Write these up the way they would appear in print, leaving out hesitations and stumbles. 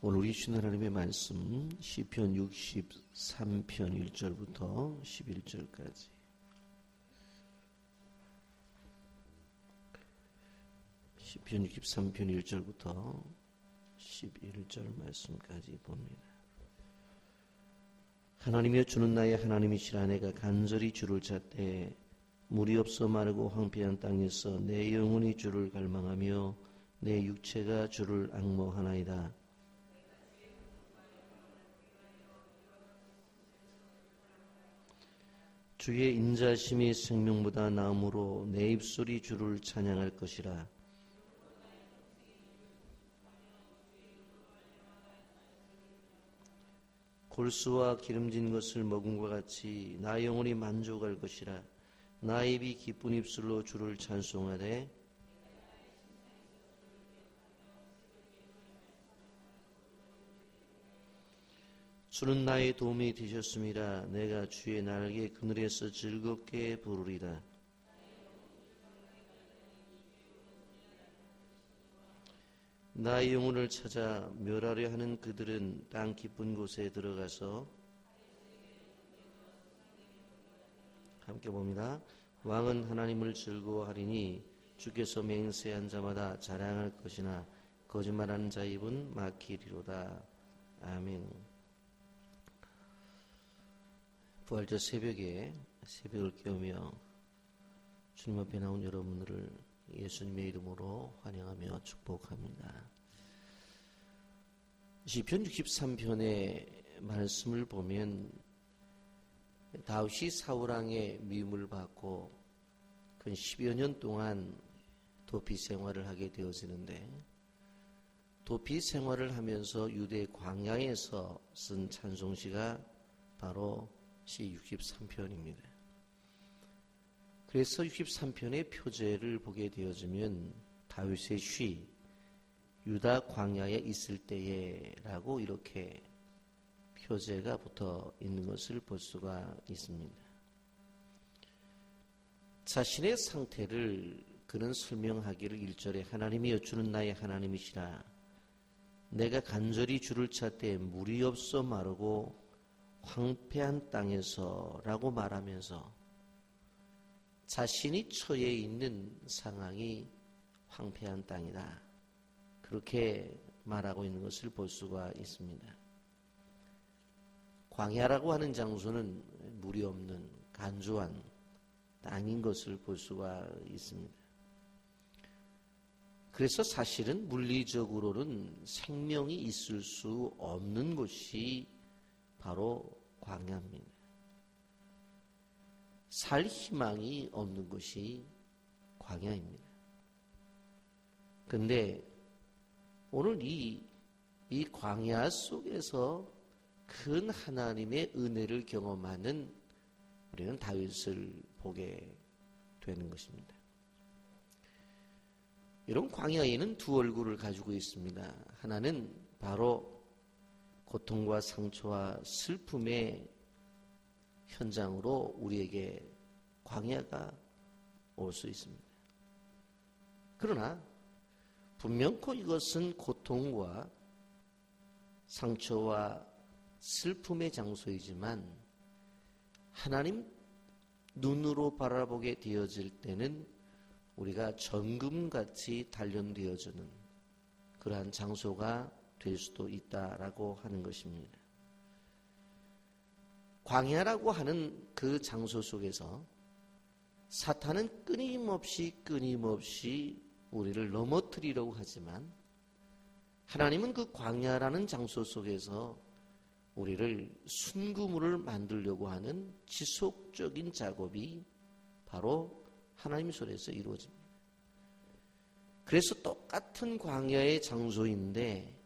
오늘 우리 주신 하나님의 말씀 시편 63편 1절부터 11절까지 시편 63편 1절부터 11절 말씀까지 봅니다. 하나님이여 주는 나의 하나님이시라. 내가 간절히 주를 찾되 물이 없어 마르고 황폐한 땅에서 내 영혼이 주를 갈망하며 내 육체가 주를 앙모하나이다. 주의 인자심이 생명보다 나음으로 내 입술이 주를 찬양할 것이라. 골수와 기름진 것을 먹은 것 같이 나 영혼이 만족할 것이라. 나 입이 기쁜 입술로 주를 찬송하되 주는 나의 도움이 되셨습니다. 내가 주의 날개 그늘에서 즐겁게 부르리라. 나의 영혼을 찾아 멸하려 하는 그들은 땅 깊은 곳에 들어가서 함께 봅니다. 왕은 하나님을 즐거워하리니 주께서 맹세한 자마다 자랑할 것이나 거짓말하는 자 입은 막히리로다. 아멘. 부활절 새벽에 새벽을 깨우며 주님 앞에 나온 여러분들을 예수님의 이름으로 환영하며 축복합니다. 시편 63편의 말씀을 보면 다윗이 사울왕의 미움을 받고 근 10여 년 동안 도피 생활을 하게 되어지는데, 도피 생활을 하면서 유대 광야에서 쓴 찬송시가 바로 시 63편입니다. 그래서 63편의 표제를 보게 되어지면 다윗의 시 유다 광야에 있을 때에 라고 이렇게 표제가 붙어 있는 것을 볼 수가 있습니다. 자신의 상태를 그는 설명하기를 1절에 하나님이 주는 나의 하나님이시라. 내가 간절히 주를 찾되 물이 없어 마르고 황폐한 땅에서 라고 말하면서 자신이 처해 있는 상황이 황폐한 땅이다, 그렇게 말하고 있는 것을 볼 수가 있습니다. 광야라고 하는 장소는 물이 없는 간조한 땅인 것을 볼 수가 있습니다. 그래서 사실은 물리적으로는 생명이 있을 수 없는 곳이 바로 광야입니다. 살 희망이 없는 것이 광야입니다. 그런데 오늘 이 광야 속에서 큰 하나님의 은혜를 경험하는 우리는 다윗을 보게 되는 것입니다. 이런 광야에는 두 얼굴을 가지고 있습니다. 하나는 바로 고통과 상처와 슬픔의 현장으로 우리에게 광야가 올 수 있습니다. 그러나 분명코 이것은 고통과 상처와 슬픔의 장소이지만 하나님 눈으로 바라보게 되어질 때는 우리가 정금같이 단련되어지는 그러한 장소가 될 수도 있다라고 하는 것입니다. 광야라고 하는 그 장소 속에서 사탄은 끊임없이 우리를 넘어뜨리려고 하지만 하나님은 그 광야라는 장소 속에서 우리를 순구물을 만들려고 하는 지속적인 작업이 바로 하나님 손에서 이루어집니다. 그래서 똑같은 광야의 장소인데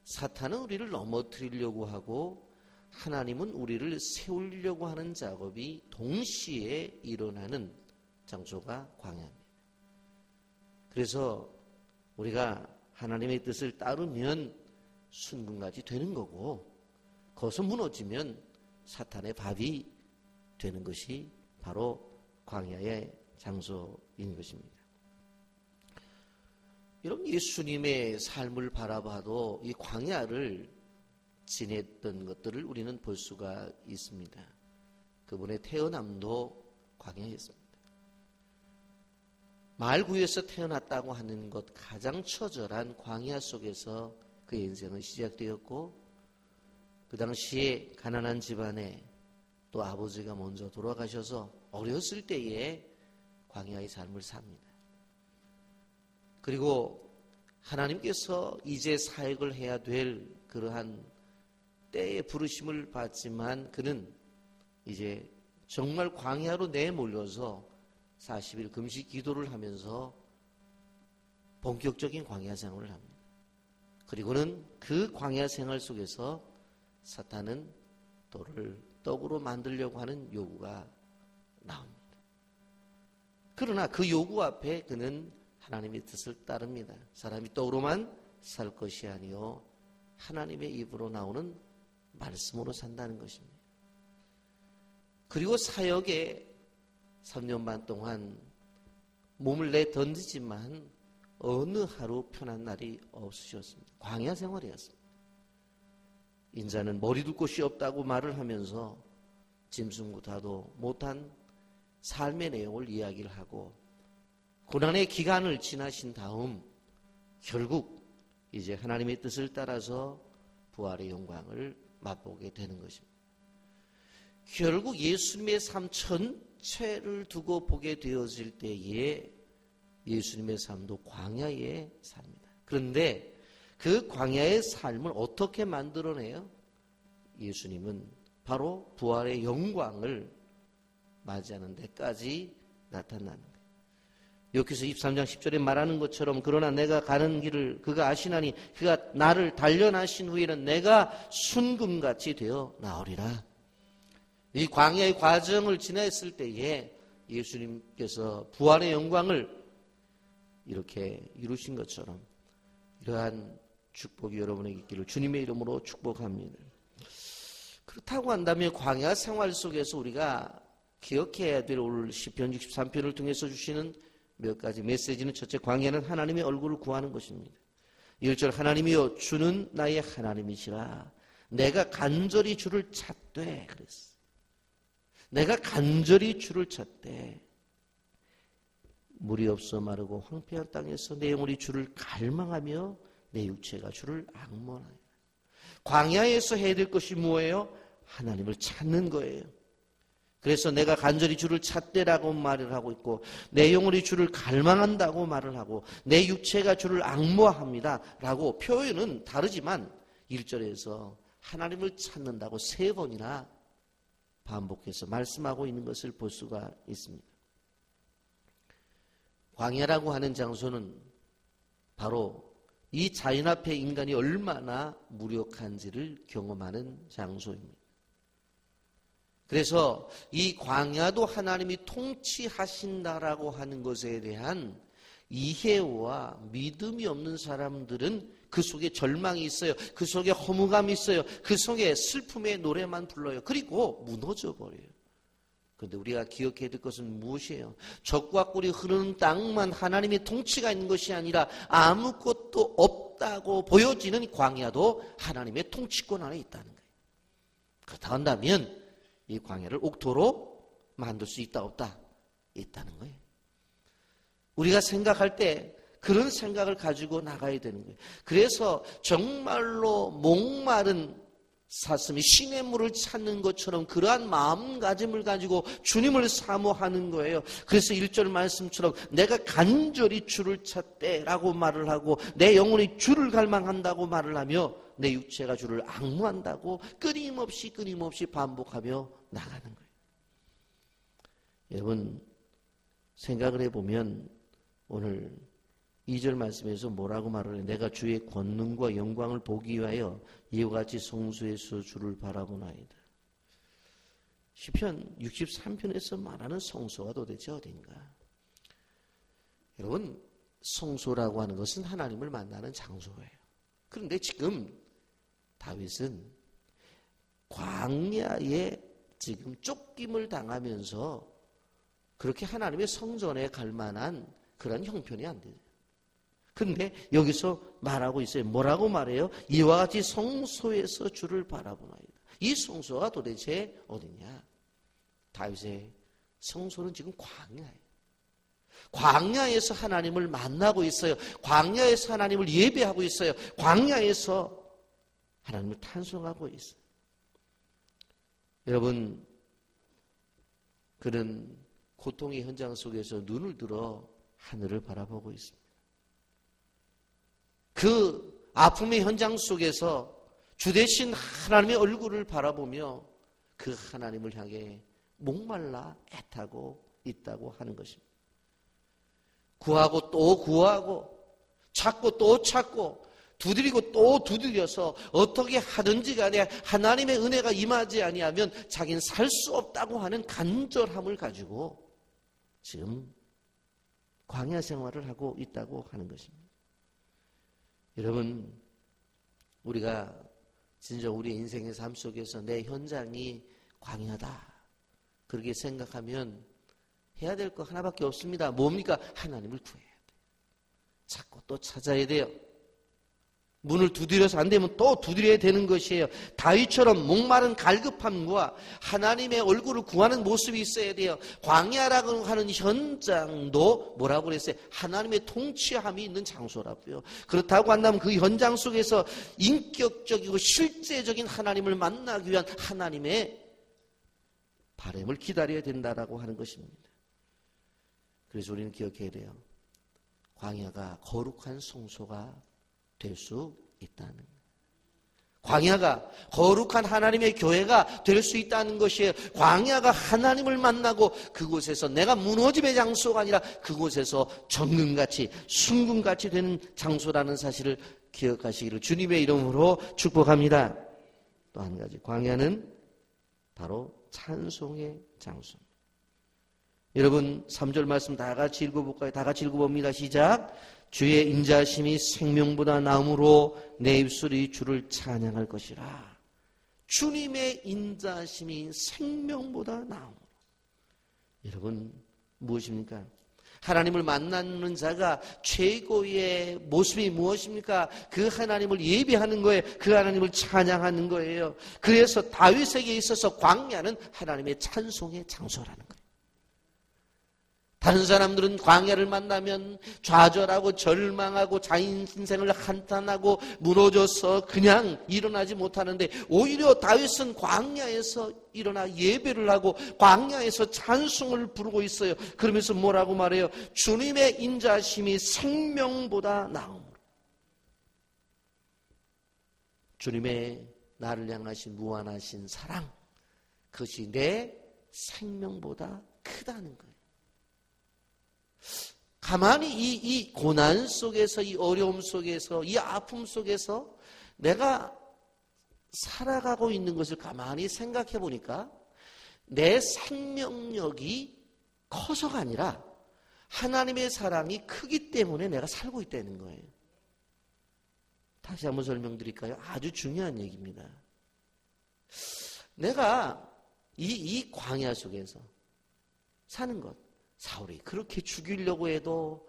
사탄은 우리를 넘어뜨리려고 하고 하나님은 우리를 세우려고 하는 작업이 동시에 일어나는 장소가 광야입니다. 그래서 우리가 하나님의 뜻을 따르면 순금같이 되는 거고, 거기서 무너지면 사탄의 밥이 되는 것이 바로 광야의 장소인 것입니다. 여러분, 예수님의 삶을 바라봐도 이 광야를 지냈던 것들을 우리는 볼 수가 있습니다. 그분의 태어남도 광야였습니다. 말구에서 태어났다고 하는 것, 가장 처절한 광야 속에서 그의 인생은 시작되었고, 그 당시에 가난한 집안에 또 아버지가 먼저 돌아가셔서 어렸을 때에 광야의 삶을 삽니다. 그리고 하나님께서 이제 사역을 해야 될 그러한 때의 부르심을 받지만 그는 이제 정말 광야로 내몰려서 40일 금식 기도를 하면서 본격적인 광야 생활을 합니다. 그리고는 그 광야 생활 속에서 사탄은 돌을 떡으로 만들려고 하는 요구가 나옵니다. 그러나 그 요구 앞에 그는 하나님의 뜻을 따릅니다. 사람이 떡으로만 살 것이 아니요 하나님의 입으로 나오는 말씀으로 산다는 것입니다. 그리고 사역에 3년 반 동안 몸을 내던지지만 어느 하루 편한 날이 없으셨습니다. 광야 생활이었습니다. 인자는 머리 둘 곳이 없다고 말을 하면서 짐승보다도 못한 삶의 내용을 이야기를 하고 고난의 기간을 지나신 다음 결국 이제 하나님의 뜻을 따라서 부활의 영광을 맛보게 되는 것입니다. 결국 예수님의 삶 전체를 두고 보게 되어질 때에 예수님의 삶도 광야의 삶이다. 그런데 그 광야의 삶을 어떻게 만들어내요? 예수님은 바로 부활의 영광을 맞이하는 데까지 나타나는 거예요. 여기서 23장 10절에 말하는 것처럼 그러나 내가 가는 길을 그가 아시나니 그가 나를 단련하신 후에는 내가 순금같이 되어 나오리라. 이 광야의 과정을 지냈을 때에 예수님께서 부활의 영광을 이렇게 이루신 것처럼 이러한 축복이 여러분에게 있기를 주님의 이름으로 축복합니다. 그렇다고 한다면 광야 생활 속에서 우리가 기억해야 될 오늘 시편 63편을 통해서 주시는 몇 가지 메시지는 첫째, 광야는 하나님의 얼굴을 구하는 것입니다. 1절 하나님이여 주는 나의 하나님이시라. 내가 간절히 주를 찾되 그랬어. 내가 간절히 주를 찾되 물이 없어 마르고 황폐한 땅에서 내 영혼이 주를 갈망하며 내 육체가 주를 앙모하나이다. 광야에서 해야 될 것이 뭐예요? 하나님을 찾는 거예요. 그래서 내가 간절히 주를 찾되라고 말을 하고 있고 내 영혼이 주를 갈망한다고 말을 하고 내 육체가 주를 앙모합니다 라고 표현은 다르지만 1절에서 하나님을 찾는다고 3번이나 반복해서 말씀하고 있는 것을 볼 수가 있습니다. 광야라고 하는 장소는 바로 이 자연 앞에 인간이 얼마나 무력한지를 경험하는 장소입니다. 그래서 이 광야도 하나님이 통치하신다라고 하는 것에 대한 이해와 믿음이 없는 사람들은 그 속에 절망이 있어요. 그 속에 허무감이 있어요. 그 속에 슬픔의 노래만 불러요. 그리고 무너져 버려요. 그런데 우리가 기억해야 될 것은 무엇이에요? 적과 꿀이 흐르는 땅만 하나님의 통치가 있는 것이 아니라 아무것도 없다고 보여지는 광야도 하나님의 통치권 안에 있다는 거예요. 그렇다 한다면 이 광야를 옥토로 만들 수 있다 없다? 있다는 거예요. 우리가 생각할 때 그런 생각을 가지고 나가야 되는 거예요. 그래서 정말로 목마른 사슴이 시냇물을 찾는 것처럼 그러한 마음가짐을 가지고 주님을 사모하는 거예요. 그래서 1절 말씀처럼 내가 간절히 주를 찾되라고 말을 하고 내 영혼이 주를 갈망한다고 말을 하며 내 육체가 주를 앙무한다고 끊임없이 반복하며 나가는 거예요. 여러분 생각을 해보면 오늘 2절 말씀에서 뭐라고 말을 해요? 내가 주의 권능과 영광을 보기 위하여 이와 같이 성소에서 주를 바라보나이다. 시편 63편에서 말하는 성소가 도대체 어딘가? 여러분 성소라고 하는 것은 하나님을 만나는 장소예요. 그런데 지금 다윗은 광야에 지금 쫓김을 당하면서 그렇게 하나님의 성전에 갈 만한 그런 형편이 안 돼요. 그런데 여기서 말하고 있어요. 뭐라고 말해요? 이와 같이 성소에서 주를 바라보나이다. 이 성소가 도대체 어디냐? 다윗의 성소는 지금 광야예요. 광야에서 하나님을 만나고 있어요. 광야에서 하나님을 예배하고 있어요. 광야에서 하나님을 찬송하고 있어요. 여러분, 그런 고통의 현장 속에서 눈을 들어 하늘을 바라보고 있습니다. 그 아픔의 현장 속에서 주 대신 하나님의 얼굴을 바라보며 그 하나님을 향해 목말라 애타고 있다고 하는 것입니다. 구하고 또 구하고 찾고 또 찾고 두드리고 또 두드려서 어떻게 하든지 간에 하나님의 은혜가 임하지 아니하면 자기는 살 수 없다고 하는 간절함을 가지고 지금 광야 생활을 하고 있다고 하는 것입니다. 여러분, 우리가 진짜 우리 인생의 삶 속에서 내 현장이 광야다 그렇게 생각하면 해야 될 거 하나밖에 없습니다. 뭡니까? 하나님을 구해야 돼요. 찾고 또 찾아야 돼요. 문을 두드려서 안 되면 또 두드려야 되는 것이에요. 다윗처럼 목마른 갈급함과 하나님의 얼굴을 구하는 모습이 있어야 돼요. 광야라고 하는 현장도 뭐라고 그랬어요? 하나님의 통치함이 있는 장소라고요. 그렇다고 한다면 그 현장 속에서 인격적이고 실제적인 하나님을 만나기 위한 하나님의 바람을 기다려야 된다라고 하는 것입니다. 그래서 우리는 기억해야 돼요. 광야가 거룩한 성소가 될 수 있다는 거예요. 광야가 거룩한 하나님의 교회가 될 수 있다는 것이에요. 광야가 하나님을 만나고 그곳에서 내가 무너짐의 장소가 아니라 그곳에서 정금같이 순금같이 되는 장소라는 사실을 기억하시기를 주님의 이름으로 축복합니다. 또 한 가지, 광야는 바로 찬송의 장소입니다. 여러분 3절 말씀 다 같이 읽어볼까요? 다 같이 읽어봅니다. 시작. 주의 인자심이 생명보다 나음으로 내 입술이 주를 찬양할 것이라. 주님의 인자심이 생명보다 나음으로. 여러분 무엇입니까? 하나님을 만나는 자가 최고의 모습이 무엇입니까? 그 하나님을 예배하는 거예요. 그 하나님을 찬양하는 거예요. 그래서 다윗에게 있어서 광야는 하나님의 찬송의 장소라는 거예요. 다른 사람들은 광야를 만나면 좌절하고 절망하고 자인 인생을 한탄하고 무너져서 그냥 일어나지 못하는데 오히려 다윗은 광야에서 일어나 예배를 하고 광야에서 찬송을 부르고 있어요. 그러면서 뭐라고 말해요? 주님의 인자심이 생명보다 나음으로. 주님의 나를 향하신 무한하신 사랑, 그것이 내 생명보다 크다는 거예요. 가만히 이 고난 속에서, 이 어려움 속에서, 이 아픔 속에서 내가 살아가고 있는 것을 가만히 생각해 보니까 내 생명력이 커서가 아니라 하나님의 사랑이 크기 때문에 내가 살고 있다는 거예요. 다시 한번 설명드릴까요? 아주 중요한 얘기입니다. 내가 이 광야 속에서 사는 것, 사울이 그렇게 죽이려고 해도,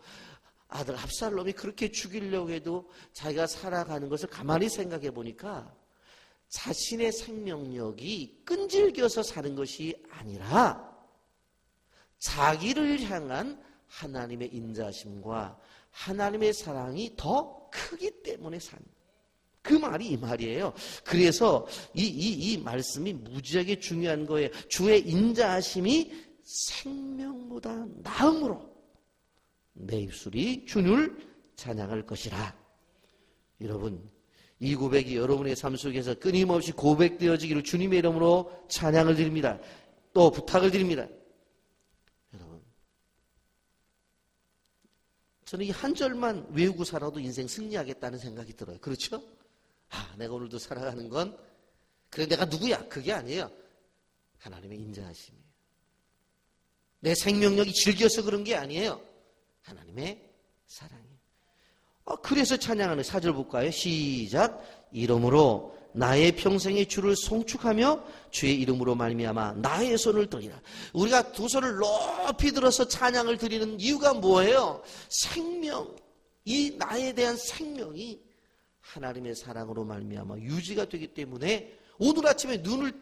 아들 압살롬이 그렇게 죽이려고 해도 자기가 살아가는 것을 가만히 생각해 보니까 자신의 생명력이 끈질겨서 사는 것이 아니라 자기를 향한 하나님의 인자심과 하나님의 사랑이 더 크기 때문에 사는 거예요. 그 말이 이 말이에요. 그래서 이 말씀이 무지하게 중요한 거예요. 주의 인자하심이 생명보다 나음으로 내 입술이 주를 찬양할 것이라. 여러분, 이 고백이 여러분의 삶 속에서 끊임없이 고백되어지기를 주님의 이름으로 찬양을 드립니다. 또 부탁을 드립니다. 여러분, 저는 이 한 절만 외우고 살아도 인생 승리하겠다는 생각이 들어요. 그렇죠? 내가 오늘도 살아가는 건 그래 내가 누구야? 그게 아니에요. 하나님의 인자하심이에요. 내 생명력이 즐겨서 그런 게 아니에요. 하나님의 사랑이에요. 그래서 찬양하는 4절 볼까요? 시작. 이름으로 나의 평생의 주를 송축하며 주의 이름으로 말미암아 나의 손을 들이라. 우리가 두 손을 높이 들어서 찬양을 드리는 이유가 뭐예요? 생명, 이 나에 대한 생명이 하나님의 사랑으로 말미암아 유지가 되기 때문에 오늘 아침에 눈을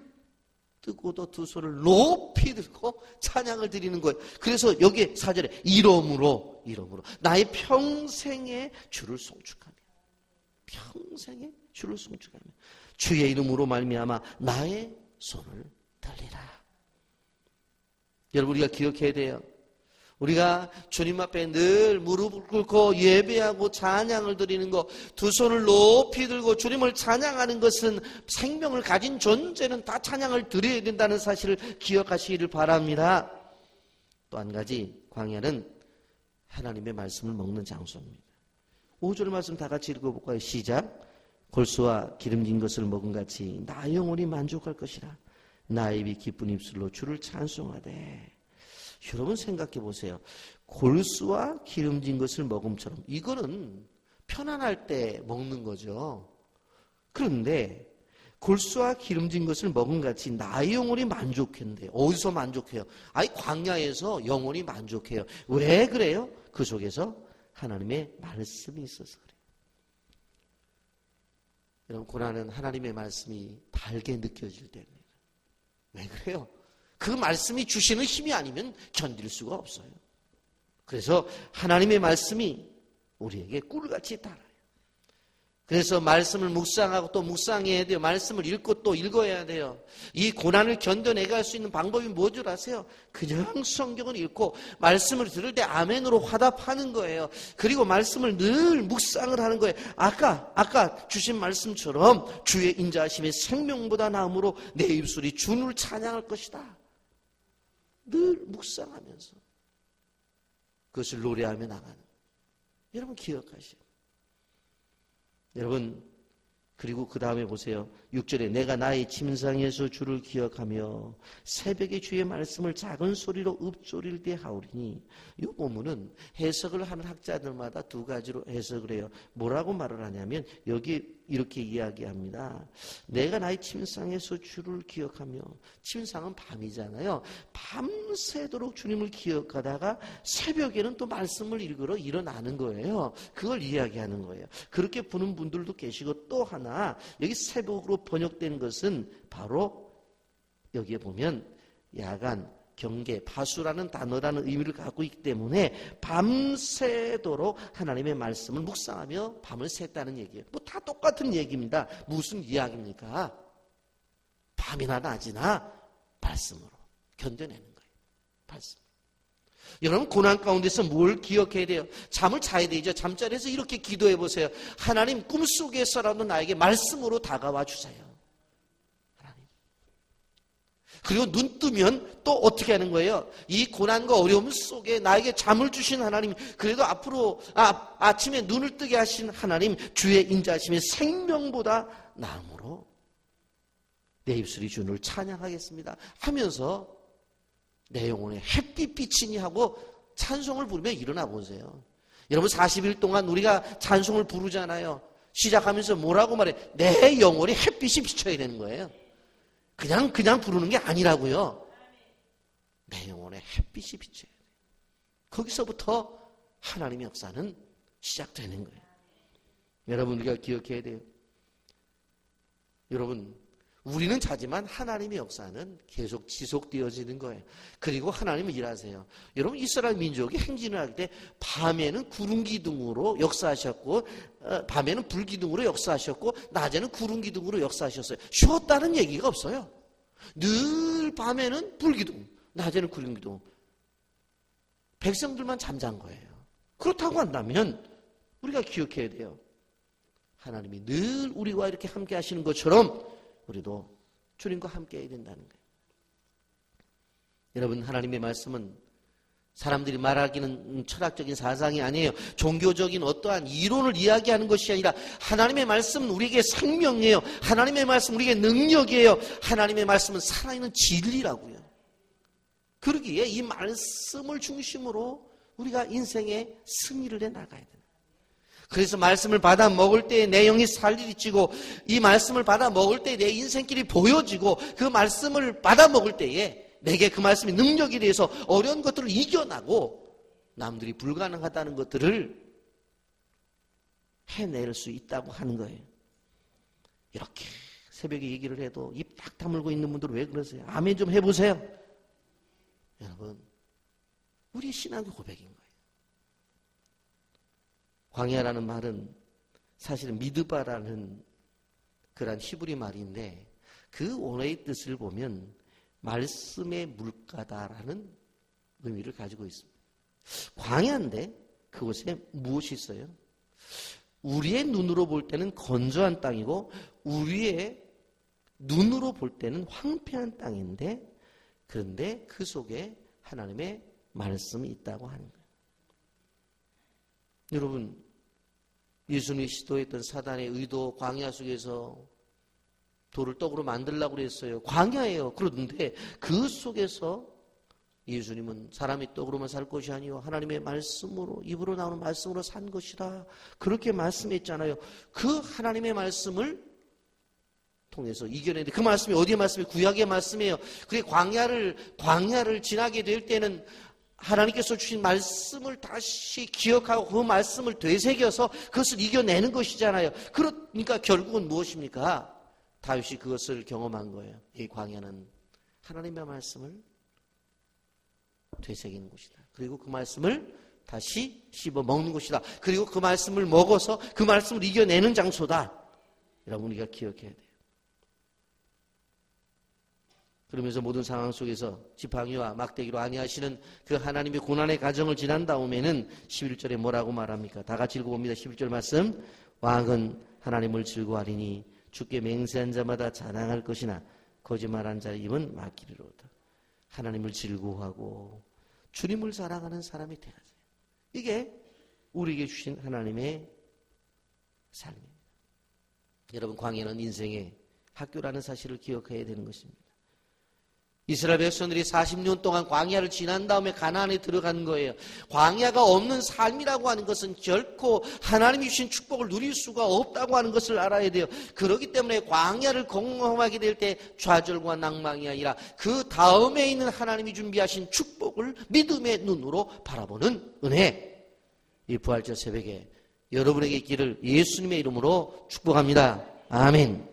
뜨고도 두 손을 높이 들고 찬양을 드리는 거예요. 그래서 여기에 4절에 이러므로 나의 평생에 주를 송축하며, 평생에 주를 송축하며 주의 이름으로 말미암아 나의 손을 들리라. 여러분, 우리가 기억해야 돼요. 우리가 주님 앞에 늘 무릎을 꿇고 예배하고 찬양을 드리는 것, 두 손을 높이 들고 주님을 찬양하는 것은 생명을 가진 존재는 다 찬양을 드려야 된다는 사실을 기억하시기를 바랍니다. 또 한 가지, 광야는 하나님의 말씀을 먹는 장소입니다. 5절 말씀 다 같이 읽어볼까요? 시작. 골수와 기름진 것을 먹은 같이 나 영혼이 만족할 것이라. 나의 입이 기쁜 입술로 주를 찬송하되. 여러분 생각해 보세요. 골수와 기름진 것을 먹음처럼, 이거는 편안할 때 먹는 거죠. 그런데 골수와 기름진 것을 먹은 같이 나의 영혼이 만족한대요. 어디서 만족해요? 아니, 광야에서 영혼이 만족해요. 왜 그래요? 그 속에서 하나님의 말씀이 있어서 그래요. 여러분, 고난은 하나님의 말씀이 달게 느껴질 때입니다. 왜 그래요? 그 말씀이 주시는 힘이 아니면 견딜 수가 없어요. 그래서 하나님의 말씀이 우리에게 꿀같이 달아요. 그래서 말씀을 묵상하고 또 묵상해야 돼요. 말씀을 읽고 또 읽어야 돼요. 이 고난을 견뎌내갈 수 있는 방법이 뭔 줄 아세요? 그냥 성경을 읽고 말씀을 들을 때 아멘으로 화답하는 거예요. 그리고 말씀을 늘 묵상을 하는 거예요. 아까 주신 말씀처럼 주의 인자하심이 생명보다 나음으로 내 입술이 주를 찬양할 것이다. 늘 묵상하면서 그것을 노래하며 나가는. 여러분 기억하시오. 여러분, 그리고 그 다음에 보세요. 6절에 내가 나의 침상에서 주를 기억하며 새벽에 주의 말씀을 작은 소리로 읊조릴 때 하오리니. 이 본문은 해석을 하는 학자들마다 두 가지로 해석을 해요. 뭐라고 말을 하냐면 여기 이렇게 이야기합니다. 내가 나의 침상에서 주를 기억하며, 침상은 밤이잖아요. 밤새도록 주님을 기억하다가 새벽에는 또 말씀을 읽으러 일어나는 거예요. 그걸 이야기하는 거예요. 그렇게 보는 분들도 계시고, 또 하나 여기 새벽으로 번역된 것은 바로 여기에 보면 야간, 경계, 파수라는 단어라는 의미를 갖고 있기 때문에 밤새도록 하나님의 말씀을 묵상하며 밤을 샜다는 얘기예요. 뭐 다 똑같은 얘기입니다. 무슨 이야기입니까? 밤이나 낮이나 말씀으로 견뎌내는 거예요. 말씀. 여러분, 고난 가운데서 뭘 기억해야 돼요? 잠을 자야 되죠. 잠자리에서 이렇게 기도해 보세요. 하나님, 꿈속에서라도 나에게 말씀으로 다가와 주세요. 하나님. 그리고 눈 뜨면 또 어떻게 하는 거예요? 이 고난과 어려움 속에 나에게 잠을 주신 하나님, 그래도 앞으로 아침에 눈을 뜨게 하신 하나님, 주의 인자하심이 생명보다 나음으로 내 입술이 주를 찬양하겠습니다 하면서 내 영혼에 햇빛 비치니 하고 찬송을 부르며 일어나 보세요. 여러분, 40일 동안 우리가 찬송을 부르잖아요. 시작하면서 뭐라고 말해? 내 영혼이 햇빛이 비쳐야 되는 거예요. 그냥 부르는 게 아니라고요. 내 영혼에 햇빛이 비쳐야 돼요. 거기서부터 하나님의 역사는 시작되는 거예요. 여러분, 우리가 기억해야 돼요. 여러분, 우리는 자지만 하나님의 역사는 계속 지속되어지는 거예요. 그리고 하나님은 일하세요. 여러분, 이스라엘 민족이 행진을 할 때 밤에는 구름 기둥으로 역사하셨고, 밤에는 불 기둥으로 역사하셨고, 낮에는 구름 기둥으로 역사하셨어요. 쉬었다는 얘기가 없어요. 늘 밤에는 불 기둥, 낮에는 구름 기둥. 백성들만 잠잔 거예요. 그렇다고 한다면 우리가 기억해야 돼요. 하나님이 늘 우리와 이렇게 함께 하시는 것처럼 우리도 주님과 함께 해야 된다는 거예요. 여러분, 하나님의 말씀은 사람들이 말하기는 철학적인 사상이 아니에요. 종교적인 어떠한 이론을 이야기하는 것이 아니라 하나님의 말씀은 우리에게 생명이에요. 하나님의 말씀은 우리에게 능력이에요. 하나님의 말씀은 살아있는 진리라고요. 그러기에 이 말씀을 중심으로 우리가 인생의 승리를 해나가야 돼요. 그래서 말씀을 받아 먹을 때 내 영이 살길이 찌고, 이 말씀을 받아 먹을 때 내 인생길이 보여지고, 그 말씀을 받아 먹을 때에 내게 그 말씀이 능력이 돼서 어려운 것들을 이겨나고 남들이 불가능하다는 것들을 해낼 수 있다고 하는 거예요. 이렇게 새벽에 얘기를 해도 입 딱 다물고 있는 분들은 왜 그러세요? 아멘 좀 해보세요. 여러분, 우리 신앙의 고백인 거예요. 광야라는 말은 사실은 미드바라는 그런 히브리 말인데 그 원어의 뜻을 보면 말씀의 물가다라는 의미를 가지고 있습니다. 광야인데 그곳에 무엇이 있어요? 우리의 눈으로 볼 때는 건조한 땅이고 우리의 눈으로 볼 때는 황폐한 땅인데 그런데 그 속에 하나님의 말씀이 있다고 하는 거예요. 여러분, 예수님이 시도했던 사단의 의도 광야 속에서 돌을 떡으로 만들려고 그랬어요. 광야예요. 그런데 그 속에서 예수님은 사람이 떡으로만 살 것이 아니요 하나님의 말씀으로 입으로 나오는 말씀으로 산 것이라 그렇게 말씀했잖아요. 그 하나님의 말씀을 통해서 이겨내는데 그 말씀이 어디의 말씀이에요? 구약의 말씀이에요. 그게 광야를 지나게 될 때는 하나님께서 주신 말씀을 다시 기억하고 그 말씀을 되새겨서 그것을 이겨내는 것이잖아요. 그러니까 결국은 무엇입니까? 다윗이 그것을 경험한 거예요. 이 광야는 하나님의 말씀을 되새기는 곳이다. 그리고 그 말씀을 다시 씹어 먹는 곳이다. 그리고 그 말씀을 먹어서 그 말씀을 이겨내는 장소다. 여러분 우리가 기억해야 돼요. 그러면서 모든 상황 속에서 지팡이와 막대기로 아니하시는 그 하나님의 고난의 과정을 지난 다음에는 11절에 뭐라고 말합니까? 다 같이 읽어봅니다. 11절 말씀. 왕은 하나님을 즐거워하리니 주께 맹세한 자마다 자랑할 것이나 거짓말한 자의 입은 막히리로다. 하나님을 즐거워하고 주님을 사랑하는 사람이 되어야죠. 이게 우리에게 주신 하나님의 삶입니다. 여러분 광야는 인생의 학교라는 사실을 기억해야 되는 것입니다. 이스라엘 백성들이 40년 동안 광야를 지난 다음에 가나안에 들어간 거예요. 광야가 없는 삶이라고 하는 것은 결코 하나님이 주신 축복을 누릴 수가 없다고 하는 것을 알아야 돼요. 그렇기 때문에 광야를 경험하게 될 때 좌절과 낭망이 아니라 그 다음에 있는 하나님이 준비하신 축복을 믿음의 눈으로 바라보는 은혜. 이 부활절 새벽에 여러분에게 있기를 예수님의 이름으로 축복합니다. 아멘.